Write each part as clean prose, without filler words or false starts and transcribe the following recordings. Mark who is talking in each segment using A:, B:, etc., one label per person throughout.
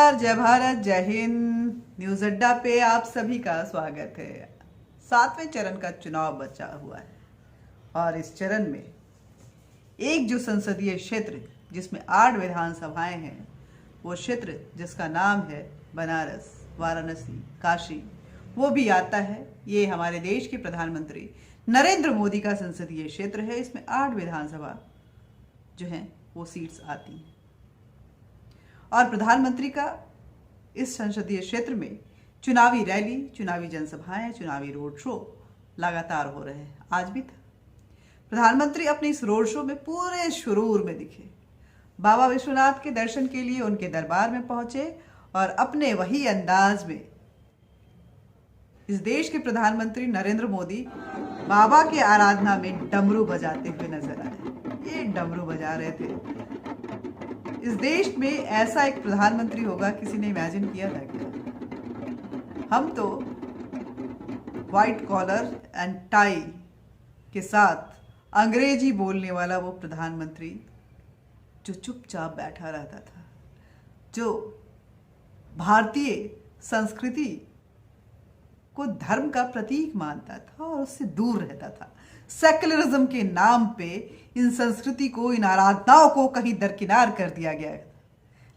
A: नमस्कार, जय भारत, जय हिंद। न्यूज अड्डा पे आप सभी का स्वागत है। 7वें चरण का चुनाव बचा हुआ है और इस चरण में एक जो संसदीय क्षेत्र जिसमें 8 विधानसभाएं हैं, वो क्षेत्र जिसका नाम है बनारस, वाराणसी, काशी, वो भी आता है। ये हमारे देश के प्रधानमंत्री नरेंद्र मोदी का संसदीय क्षेत्र है। इसमें 8 विधानसभा जो हैं वो सीट्स आती हैं और प्रधानमंत्री का इस संसदीय क्षेत्र में चुनावी रैली, चुनावी जनसभाएं, चुनावी रोड शो लगातार हो रहे हैं। आज भी था। प्रधानमंत्री अपने इस रोड शो में पूरे शुरूर में दिखे। बाबा विश्वनाथ के दर्शन के लिए उनके दरबार में पहुंचे और अपने वही अंदाज में इस देश के प्रधानमंत्री नरेंद्र मोदी बाबा के आराधना में डमरू बजाते हुए नजर आए। ये डमरू बजा रहे थे। इस देश में ऐसा एक प्रधानमंत्री होगा, किसी ने इमेजिन किया था क्या? हम तो व्हाइट कॉलर एंड टाई के साथ अंग्रेजी बोलने वाला वो प्रधानमंत्री जो चुपचाप बैठा रहता था, जो भारतीय संस्कृति को धर्म का प्रतीक मानता था और उससे दूर रहता था। सेक्युलरिज्म के नाम पे इन संस्कृति को, इन आराधनाओं को कहीं दरकिनार कर दिया गया है।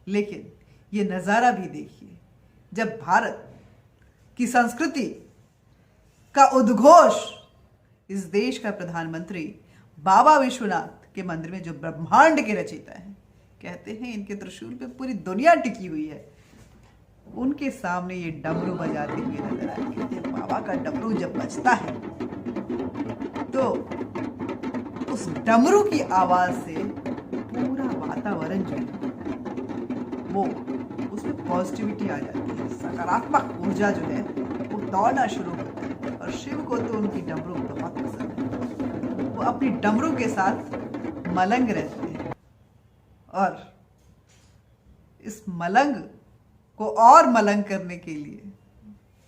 A: लेकिन ये नज़ारा भी देखिए, जब भारत की संस्कृति का उद्घोष इस देश का प्रधानमंत्री बाबा विश्वनाथ के मंदिर में, जो ब्रह्मांड के रचयिता हैं, कहते हैं इनके त्रिशूल पे पूरी दुनिया टिकी हुई है, उनके सामने ये डमरू बजाते हुए नजर आते हैं। बाबा का डमरू जब बजता है तो उस डमरू की आवाज से पूरा वातावरण जो है वो, उसमें पॉजिटिविटी आ जाती है, सकारात्मक ऊर्जा जो है वो दौड़ना शुरू होता है। और शिव को तो उनकी डमरू बहुत पसंद है। वो अपनी डमरू के साथ मलंग रहते हैं और इस मलंग को और मलंग करने के लिए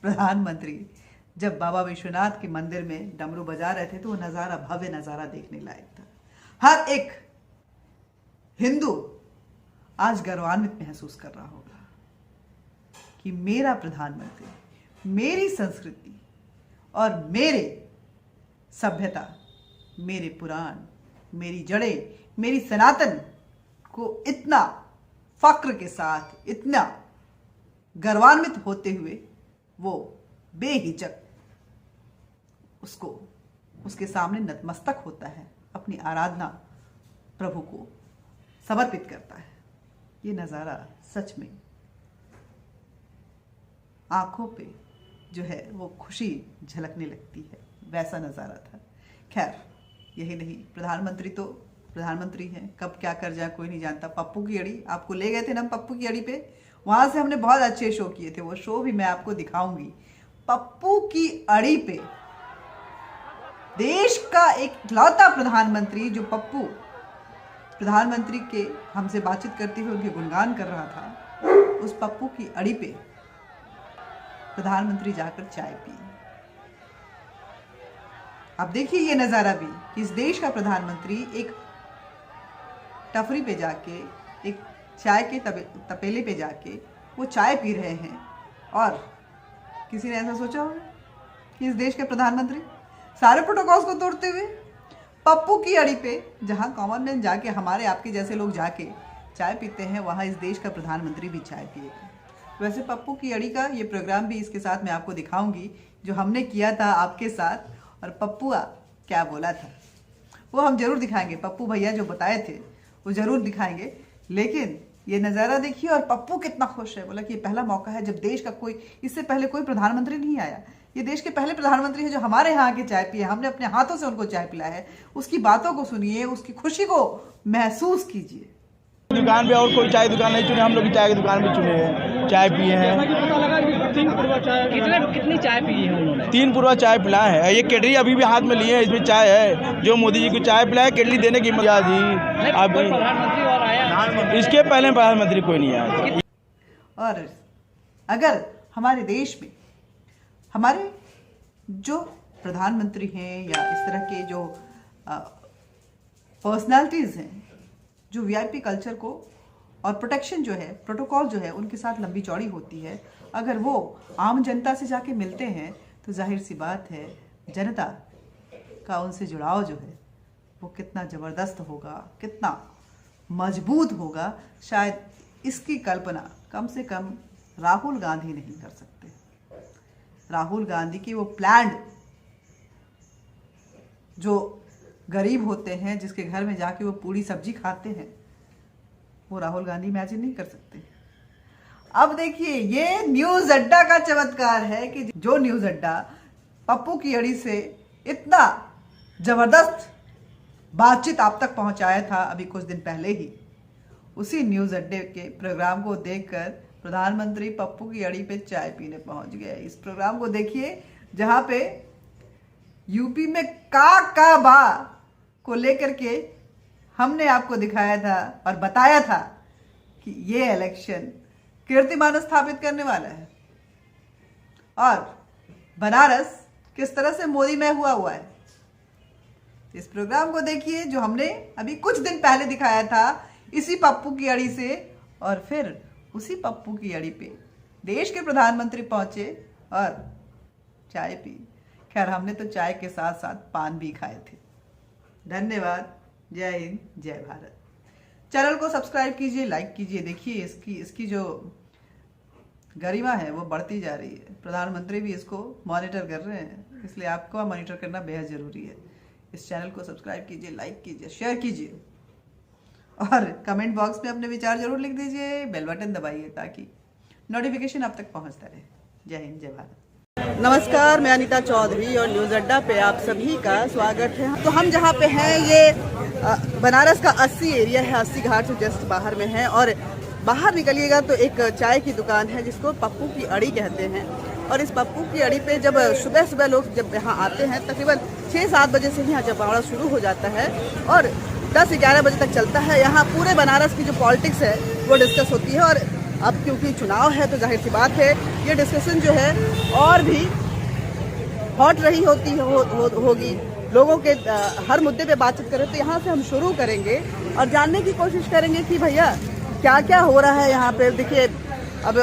A: प्रधानमंत्री जब बाबा विश्वनाथ के मंदिर में डमरू बजा रहे थे तो वो नज़ारा, भव्य नज़ारा देखने लायक था। हर एक हिंदू आज गर्वान्वित महसूस कर रहा होगा कि मेरा प्रधानमंत्री मेरी संस्कृति और मेरे सभ्यता, मेरे पुराण, मेरी जड़ें, मेरी सनातन को इतना फक्र के साथ, इतना गर्वान्वित होते हुए वो बेहिचक उसको, उसके सामने नतमस्तक होता है, अपनी आराधना प्रभु को समर्पित करता है। ये नज़ारा सच में आंखों पे जो है वो खुशी झलकने लगती है, वैसा नज़ारा था। खैर, यही नहीं, प्रधानमंत्री तो प्रधानमंत्री हैं, कब क्या कर जाए कोई नहीं जानता। पप्पू की अड़ी, आपको ले गए थे ना पप्पू की अड़ी पे, वहां से हमने बहुत अच्छे शो किए थे। वो शो भी मैं आपको दिखाऊंगी। पप्पू की अड़ी पे देश का एक इकलौता प्रधानमंत्री, जो पप्पू प्रधानमंत्री के हमसे बातचीत करते हुए उनके गुणगान कर रहा था, उस पप्पू की अड़ी पे प्रधानमंत्री जाकर चाय पिए। अब देखिए ये नज़ारा भी कि इस देश का प्रधानमंत्री एक टफरी पे जाके, एक चाय के तपेले पे जाके वो चाय पी रहे हैं। और किसी ने ऐसा सोचा होगा कि इस देश के प्रधानमंत्री सारे प्रोटोकॉल्स को तोड़ते हुए पप्पू की अड़ी पे, जहां कॉमन मैन जाके, हमारे आपके जैसे लोग जाके चाय पीते हैं, वहां इस देश का प्रधानमंत्री भी चाय पिएगा। वैसे पप्पू की अड़ी का ये प्रोग्राम भी इसके साथ मैं आपको दिखाऊंगी, जो हमने किया था आपके साथ, और पप्पुआ क्या बोला था वो हम जरूर दिखाएंगे। पप्पू भैया जो बताए थे वो जरूर दिखाएंगे। लेकिन ये नज़ारा देखिए, और पप्पू कितना खुश है। बोला कि ये पहला मौका है जब देश का कोई, इससे पहले कोई प्रधानमंत्री नहीं आया, ये देश के पहले प्रधानमंत्री है जो हमारे यहाँ आके चाय पिए, हमने अपने हाथों से उनको चाय पिलाया है। उसकी बातों को सुनिए, उसकी खुशी को महसूस कीजिए।
B: दुकान पे और कोई चाय दुकान नहीं चुने, हम लोग की चाय की दुकान भी चुने हैं, चाय पिए हैं।
C: कितनी चाय पी है उन्होंने?
B: 3 पूर्वा चाय पिलाए हैं। ये केटली अभी भी हाथ में लिए हैं, इसमें चाय है। जो मोदी जी को चाय पिलाए, केटली देने की मजा जी। अभी
C: प्रधानमंत्री और आया,
B: इसके पहले प्रधानमंत्री कोई नहीं आया।
A: और अगर हमारे देश में हमारे जो प्रधानमंत्री हैं या इस तरह के जो पर्सनालिटीज़ हैं, जो वीआईपी कल्चर को और प्रोटेक्शन जो है, प्रोटोकॉल जो है उनके साथ लंबी चौड़ी होती है। अगर वो आम जनता से जाके मिलते हैं तो जाहिर सी बात है जनता का उनसे जुड़ाव जो है वो कितना ज़बरदस्त होगा, कितना मजबूत होगा, शायद इसकी कल्पना कम से कम राहुल गांधी नहीं कर सकते। राहुल गांधी की वो प्लान्ड, जो गरीब होते हैं जिसके घर में जाके वो पूरी सब्जी खाते हैं, वो राहुल गांधी इमेजिन नहीं कर सकते। अब देखिए ये न्यूज़ अड्डा का चमत्कार है कि जो न्यूज़ अड्डा पप्पू की अड़ी से इतना जबरदस्त बातचीत आप तक पहुंचाया था अभी कुछ दिन पहले ही, उसी न्यूज़ अड्डे के प्रोग्राम को देखकर प्रधानमंत्री पप्पू की अड़ी पे चाय पीने पहुंच गए। इस प्रोग्राम को देखिए जहां पे यूपी में का बा को लेकर के हमने आपको दिखाया था और बताया था कि ये इलेक्शन कीर्तिमान स्थापित करने वाला है और बनारस किस तरह से मोदीमय हुआ है। इस प्रोग्राम को देखिए जो हमने अभी कुछ दिन पहले दिखाया था इसी पप्पू की अड़ी से, और फिर उसी पप्पू की अड़ी पे देश के प्रधानमंत्री पहुंचे और चाय पी। खैर हमने तो चाय के साथ साथ पान भी खाए थे। धन्यवाद। जय हिंद, जय भारत। चैनल को सब्सक्राइब कीजिए, लाइक कीजिए। देखिए इसकी जो गरिमा है वो बढ़ती जा रही है। प्रधानमंत्री भी इसको मॉनिटर कर रहे हैं, इसलिए आपको मॉनिटर करना बेहद ज़रूरी है। इस चैनल को सब्सक्राइब कीजिए, लाइक कीजिए, शेयर कीजिए और कमेंट बॉक्स में अपने विचार जरूर लिख दीजिए। बेल बटन दबाइए ताकि नोटिफिकेशन आप तक पहुंचता रहे। जय हिंद, जय भारत। नमस्कार, मैं अनीता चौधरी और न्यूज़ अड्डा पे आप सभी का स्वागत है। तो हम जहाँ पे हैं ये बनारस का 80 एरिया है, 80 घाट से जस्ट बाहर में है और बाहर निकलिएगा तो एक चाय की दुकान है जिसको पप्पू की अड़ी कहते हैं। और इस पप्पू की अड़ी पे जब सुबह सुबह लोग जब यहाँ आते हैं तकरीबन 6-7 बजे से यहाँ जमावड़ा शुरू हो जाता है और 10-11 बजे तक चलता है। यहाँ पूरे बनारस की जो पॉलिटिक्स है वो डिस्कस होती है और अब क्योंकि चुनाव है तो जाहिर सी बात है ये डिस्कशन जो है और भी हॉट रही होगी। लोगों के हर मुद्दे पे बातचीत करें तो यहाँ से हम शुरू करेंगे और जानने की कोशिश करेंगे कि भैया क्या क्या हो रहा है यहाँ पे। देखिए अब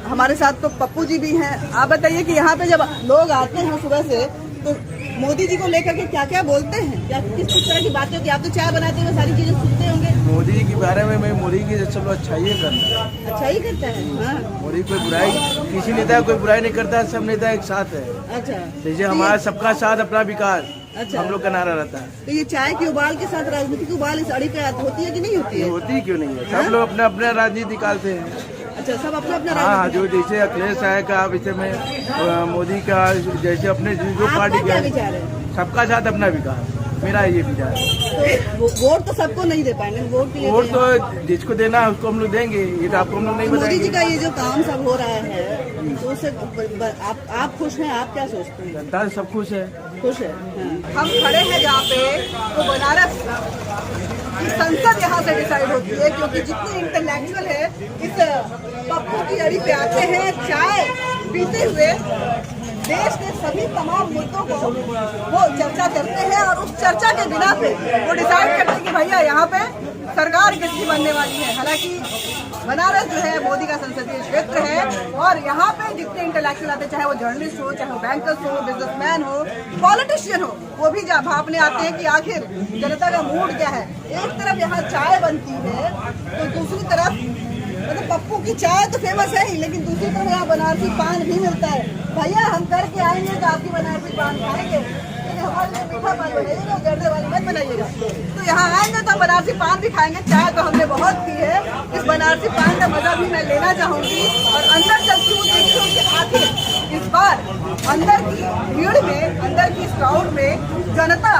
A: हमारे साथ तो पप्पू जी भी हैं। आप बताइए कि यहाँ पे जब लोग आते हैं सुबह से तो मोदी जी को लेकर के क्या क्या बोलते हैं, क्या किस तरह की बातें होती है? आप तो चाय बनाते हुए सारी चीजें सुनते होंगे।
B: मोदी जी के बारे में मैं मोदी की सब लोग अच्छा ही करता है।
A: अच्छा ही करता है। हाँ।
B: मोदी कोई बुराई, किसी नेता कोई बुराई नहीं करता है, सब नेता एक साथ है।
A: अच्छा,
B: जैसे हमारा सबका साथ अपना विकास,
A: अच्छा,
B: हम लोग का नारा रहता है।
A: तो ये चाय की उबाल के साथ राजनीति की उबाल इस अड़ी पे होती है कि नहीं होती है?
B: होती क्यों नहीं है? सब लोग अपना अपना राजनीति निकालते हैं।
A: अच्छा, सब अपना अपना
B: हाँ, जो जैसे अखिलेश साहब का विषय में, मोदी का जैसे अपने जो पार्टी
A: क्या विचार है?
B: सबका साथ अपना विकास, मेरा ये विचार है।
A: तो वोट तो सबको नहीं दे पाएंगे, वोट
B: तो जिसको देना है उसको हम लोग देंगे, ये तो आपको हम लोग नहीं बताएंगे।
A: मोदी जी का ये जो काम सब हो रहा है तो उससे आप खुश हैं? आप क्या सोचते हैं?
B: जनता सब खुश है।
A: खुश है। हम खड़े हैं जहाँ पे तो बनारस की संसद यहाँ से डिसाइड होती है क्योंकि जितने इंटेलेक्चुअल है इस पप्पू की अड़ी पे आते हैं चाय पीते हुए देश के सभी तमाम मुद्दों को वो चर्चा करते हैं और उस चर्चा के बिना पे वो डिसाइड करते हैं कि भैया यहाँ पे सरकार किसकी बनने वाली है। हालांकि बनारस जो है मोदी का संसदीय क्षेत्र है और यहाँ पे जितने इंटेलेक्चुअल आते हैं, चाहे वो जर्नलिस्ट हो, चाहे वो बैंकर्स हो, बिजनेसमैन हो, पॉलिटिशियन हो, वो भी भापने आते हैं कि आखिर जनता का मूड क्या है। एक तरफ यहाँ चाय बनती है तो दूसरी तरफ मतलब पप्पू की चाय तो फेमस है ही, लेकिन दूसरी तरफ यहाँ बनारसी पान भी मिलता है। भैया हम करके आएंगे तो आपकी बनारसी पान खाएंगे, लेकिन हमारे लिए मीठा पान बनाइएगा, जर्दे वाली मत बनाइएगा। तो यहाँ आएंगे तो बनारसी पान भी खाएंगे। चाय तो हमने बहुत पी है, इस बनारसी पान का मजा भी मैं लेना चाहूंगी और अंदर चलती हूँ, देखती हूँ कि आखिर इस बार अंदर की भीड़ में, अंदर की क्राउड में जनता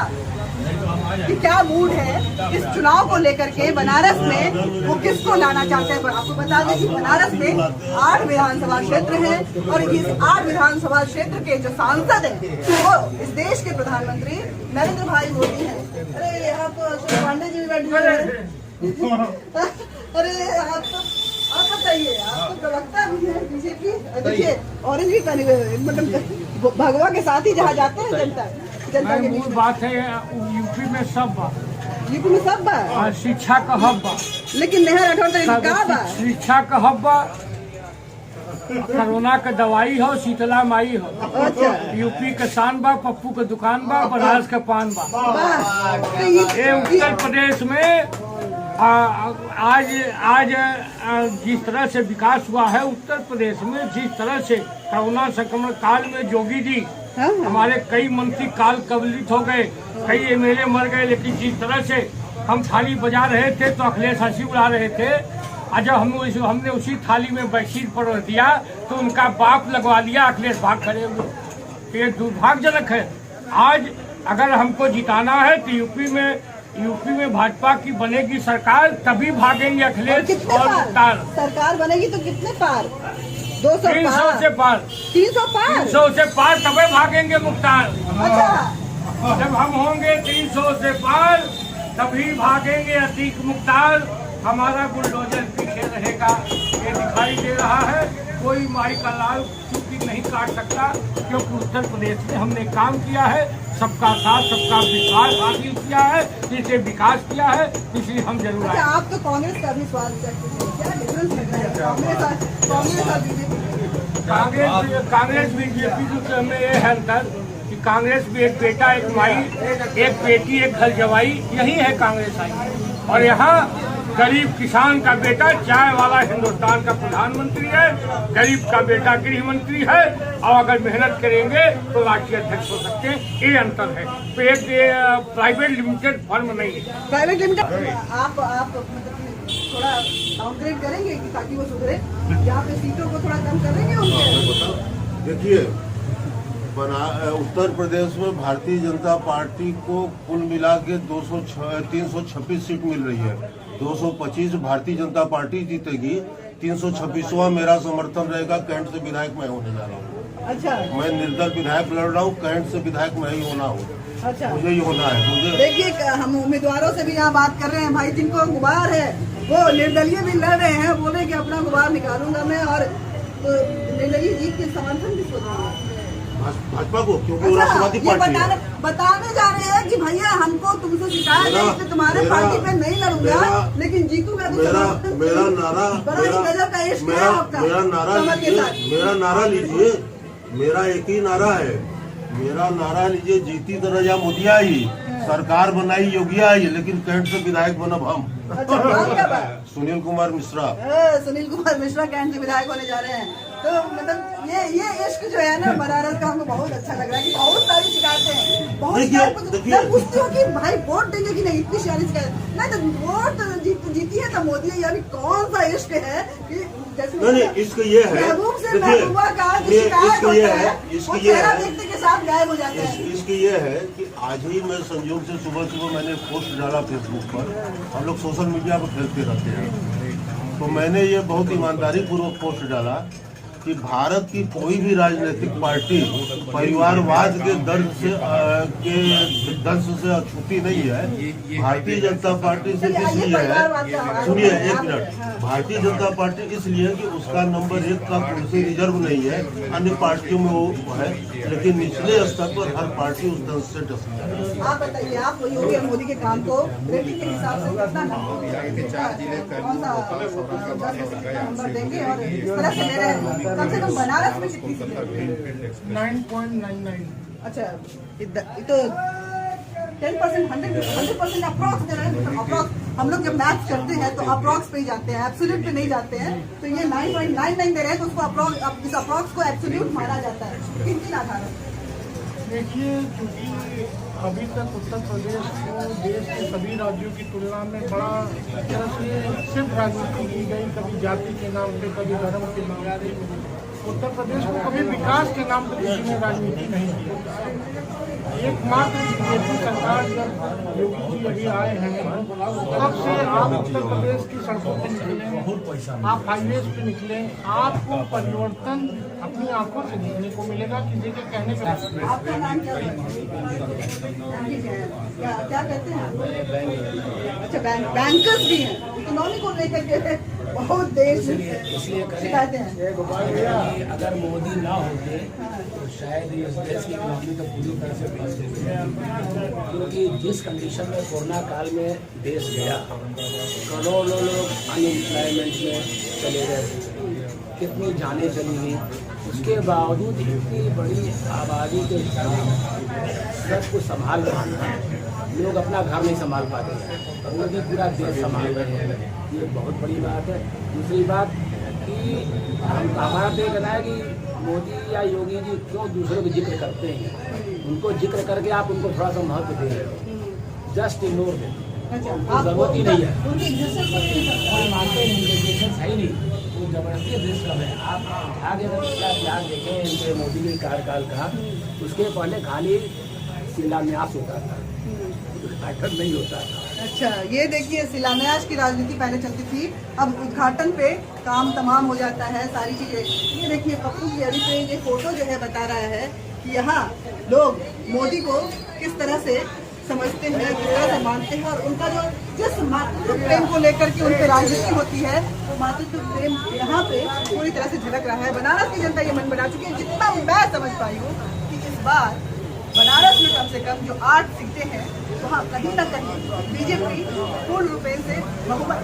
A: कि क्या मूड है इस चुनाव को लेकर के। बनारस में वो किसको लाना चाहते हैं? आपको बता दें कि बनारस में 8 विधानसभा क्षेत्र हैं और इस 8 विधानसभा क्षेत्र के जो सांसद हैं वो इस देश के प्रधानमंत्री नरेंद्र भाई मोदी हैं। अरे यहाँ तो पांडे जी भी बैठे हैं। अरे आप बताइए, आप तो प्रवक्ता भी है बीजेपी। देखिए ऑरेंज भी पहने हुए, मतलब भगवा के साथ ही जहाँ जाते हैं जनता के बीच।
C: बात है यूपी में सब
A: यूपी में सब बा,
D: और शिक्षा का हब बा,
A: लेकिन नेहा राठौर तो का बा?
D: शिक्षा का हब बा, कोरोना का दवाई हो, शीतला माई हो।
A: अच्छा,
D: यूपी का शान बा, पप्पू का दुकान बा, बनारस का पान बा।
A: वाह। तो
D: ये उत्तर प्रदेश में आज जिस तरह से विकास हुआ है उत्तर प्रदेश में, जिस तरह से कोरोना संक्रमण काल में योगी जी
A: हाँ,
D: हमारे कई मंत्री काल कवलित हो गए, कई एमएलए मर गए, लेकिन जिस तरह से हम थाली बजा रहे थे तो अखिलेश हंसी उड़ा रहे थे, और जब हमने उसी थाली में बेडशीट पर रख दिया तो उनका बाप लगवा लिया, अखिलेश भाग खड़े हुए। ये दुर्भाग्यजनक है। आज अगर हमको जिताना है तो यूपी में भाजपा की बनेगी सरकार, तभी भागेंगे अखिलेश और मुख्तार।
A: सरकार बनेगी तो कितने पार? 200
D: 300 से पार,
A: 300 पार,
D: 300 से पार, तभी भागेंगे मुख्तार।
A: अच्छा,
D: जब हम होंगे 300 से पार तभी भागेंगे अतीक मुख्तार। हमारा बुलडोजर पीछे रहेगा, ये दिखाई दे रहा है। कोई माई का लाल चूंकि नहीं काट सकता, क्योंकि उत्तर प्रदेश में हमने काम किया है, सबका साथ सबका विकास हासिल किया है, जिसे विकास किया है, इसलिए हम जरूर आए।
A: आप तो कांग्रेस का भी सवाल करते हैं, क्या डिफरेंस लग रहा है कांग्रेस और बीजेपी?
D: कांग्रेस बीजेपी में ये है अंतर कि कांग्रेस भी एक बेटा एक माई, एक बेटी एक घर जवाई, यही है कांग्रेस आई। और यहाँ गरीब किसान का बेटा चाय वाला हिंदुस्तान का प्रधानमंत्री है, गरीब का बेटा गृह मंत्री है, और अगर मेहनत करेंगे तो राष्ट्रीय अध्यक्ष हो सकते हैं। ये अंतर है, तो एक प्राइवेट लिमिटेड फर्म नहीं है।
A: प्राइवेट लिमिटेड आप मतलब थोड़ा डाउनग्रेड करेंगे कि ताकि वो सुधरे, यहाँ पे सीटों को थोड़ा कम करेंगे उनके?
E: देखिए, उत्तर प्रदेश में भारतीय जनता पार्टी को कुल मिला के 326 सीट मिल रही है। 225 भारतीय जनता पार्टी जीतेगी, 326वां मेरा समर्थन रहेगा। कैंट से विधायक मैं होने जा रहा हूँ।
A: अच्छा,
E: मैं निर्दल विधायक लड़ रहा हूँ, कैंट से विधायक मैं ही होना हूँ।
A: अच्छा,
E: मुझे ही होना है। मुझे
A: देखिए, हम उम्मीदवारों से भी यहाँ बात कर रहे हैं भाई, जिनको गुबार है वो निर्दलीय भी लड़ रहे हैं, बोले कि अपना गुबार निकालूंगा मैं, और तो निर्दलीय जीत के समर्थन भी सोच रहे हैं
E: भाजपा को, क्योंकि वो राष्ट्रवादी पार्टी है।
A: बताने जा रहे हैं कि भैया हमको तुमसे शिकायत है, इसलिए तुम्हारे पार्टी पे नहीं लड़ूंगा, लेकिन जीतूंगा तो
E: मेरा नारा मेरा नारा लीजिए, मेरा एक ही नारा है, मेरा नारा लीजिए, जीती तो रजा मोदिया ही, सरकार बनाई योगिया ही, लेकिन कैंट से विधायक बनब हम।
A: अच्छा,
E: सुनील कुमार मिश्रा।
A: सुनील कुमार मिश्रा कैंट से विधायक होने जा रहे हैं। तो मतलब ये इश्क जो है ना बनारस का, हमको बहुत अच्छा लग रहा है कि बहुत सारी शिकायतें हैं, बहुत मैं पूछती हूँ कि भाई वोट देंगे कि नहीं, इतनी सारी शिकायत नहीं, तो वोट जीती है तो मोदी, यानी कौन सा इश्क है कि
E: नहीं, इश्क ये है,
A: महबूब से महबूबा का शिकायत होता है, वो चेहरा देखते के साथ गायब हो जाता है।
E: इसकी ये है कि आज ही मैं संयोग से सुबह मैंने पोस्ट डाला फेसबुक पर, हम लोग सोशल मीडिया पर खेलते रहते हैं, तो मैंने ये बहुत ईमानदारी पूर्वक पोस्ट डाला कि भारत की कोई भी राजनीतिक पार्टी परिवारवाद के दंश से छूटी नहीं है। भारतीय जनता पार्टी सिर्फ इसलिए है, सुनिए एक मिनट, भारतीय जनता पार्टी इसलिए कि उसका नंबर 1 का कुर्सी रिजर्व नहीं है, अन्य पार्टियों में वो है, लेकिन निचले स्तर पर हर पार्टी उस दंश से डसी है।
A: आप बताइए, आप योगी और मोदी के काम को रेटिंग के हिसाब से कितना नंबर देंगे, और इस तरह से ले रहे हैं, कम से कम बनारस में कितनी
D: 9.99।
A: अच्छा, तो 10% 100% अप्रॉक्स दे रहे हैं। अप्रॉक्स हम लोग जब मैथ करते हैं तो अप्रॉक्स पे ही जाते हैं, एब्सोल्यूट पे नहीं जाते हैं। तो ये 9.99 दे रहे हैं, तो उसको इस अप्रॉक्स को एब्सोल्यूट माना जाता है। कितनी आधार है?
D: देखिए, क्योंकि अभी तक उत्तर प्रदेश को देश के सभी राज्यों की तुलना में बड़ा तरह से सिर्फ राजनीति की गई, कभी जाति के नाम पे, कभी धर्म के नाम पे। उत्तर प्रदेश को कभी विकास के नाम पर किसी ने राजनीति नहीं की। एकमात्र बीजेपी सरकार जब योगी जी अभी आए हैं, तब से आप उत्तर प्रदेश की सड़कों पर निकले, आप हाईवेज पे निकले, आपको परिवर्तन अपनी आंखों से देखने को मिलेगा, किसी के कहने पे।
A: आपका नाम क्या है? क्या कहते हैं? अच्छा, बैंकर्स भी हैं, इकोनॉमी को लेकर के बहुत देश
F: इसलिए
A: शिकायतें हैं।
F: कि अगर मोदी ना होते तो शायद इस देश की इकोनॉमी तो पूरी तरह से बंद हो गई, क्योंकि जिस कंडीशन में कोरोना काल में देश गया, करोड़ों लोग अनएम्प्लॉयमेंट में चले गए, कितनी जानें चली गई, उसके बावजूद इतनी बड़ी आबादी के सब कुछ संभाल रहे हैं, लोग अपना घर नहीं संभाल पाते हैं, मोदी पूरा देश संभाल रहे हैं, ये बहुत बड़ी बात है। दूसरी बात कि हमारा तो ये कहना है कि मोदी या योगी जी क्यों दूसरों का जिक्र करते हैं, उनको जिक्र करके आप उनको थोड़ा सा महत्व दे रहे हो, जस्ट इग्नोर दें, जरूरत ही नहीं है, कोई मानते नहीं, एजुकेशन है ही नहीं, वो जबरदस्ती देश का है। आप आगे अगर इसका इतिहास देखें इनके मोदी के कार्यकाल का, उसके पहले खाली शिलान्यास होता था, उद्घाटन नहीं होता था।
A: अच्छा, ये देखिए शिलान्यास की राजनीति पहले चलती थी, अब उद्घाटन पे काम तमाम हो जाता है, सारी चीजें। ये देखिए पप्पू की अड़ी पे ये फोटो जो है बता रहा है कि यहाँ लोग मोदी को किस तरह से समझते हैं, किस तरह से मानते हैं, और उनका जो जिस मातृत्व प्रेम को लेकर के उन पर राजनीति होती है, वो मातृत्व प्रेम यहाँ पे पूरी तरह से झलक रहा है। बनारस की जनता ये मन बना चुकी है, जितना मैं समझ पाई हूँ कि इस बार बनारस में कम से कम जो 8 सीटें हैं वहाँ कहीं ना कहीं बीजेपी पूर्ण रूपेण से बहुमत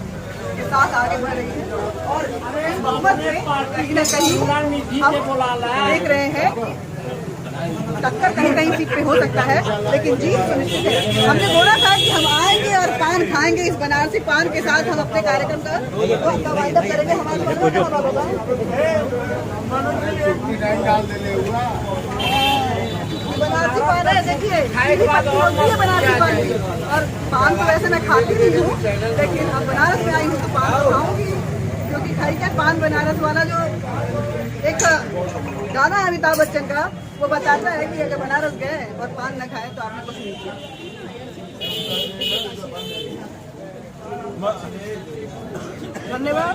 A: के साथ आगे बढ़ रही है, और इस बहुमत में कहीं ना कहीं हम देख रहे हैं टक्कर कहीं कहीं सीट पे हो सकता है, लेकिन जीत सुनिश्चित है। हमने बोला था कि हम आएंगे और पान खाएंगे, इस बनारसी पान के साथ हम अपने कार्यक्रम का वाइंडअप करेंगे। हमारे बनारसी पान है, देखिए बनारसी पान, और पान तो वैसे मैं खाती नहीं हूँ, लेकिन अब बनारस में आई हूँ तो पान तो खाऊंगी, क्योंकि खाई क्या पान बनारस वाला जो एक गाना है अमिताभ बच्चन का, वो बताता है कि अगर बनारस गए और पान न खाए तो आपने कुछ नहीं किया। धन्यवाद।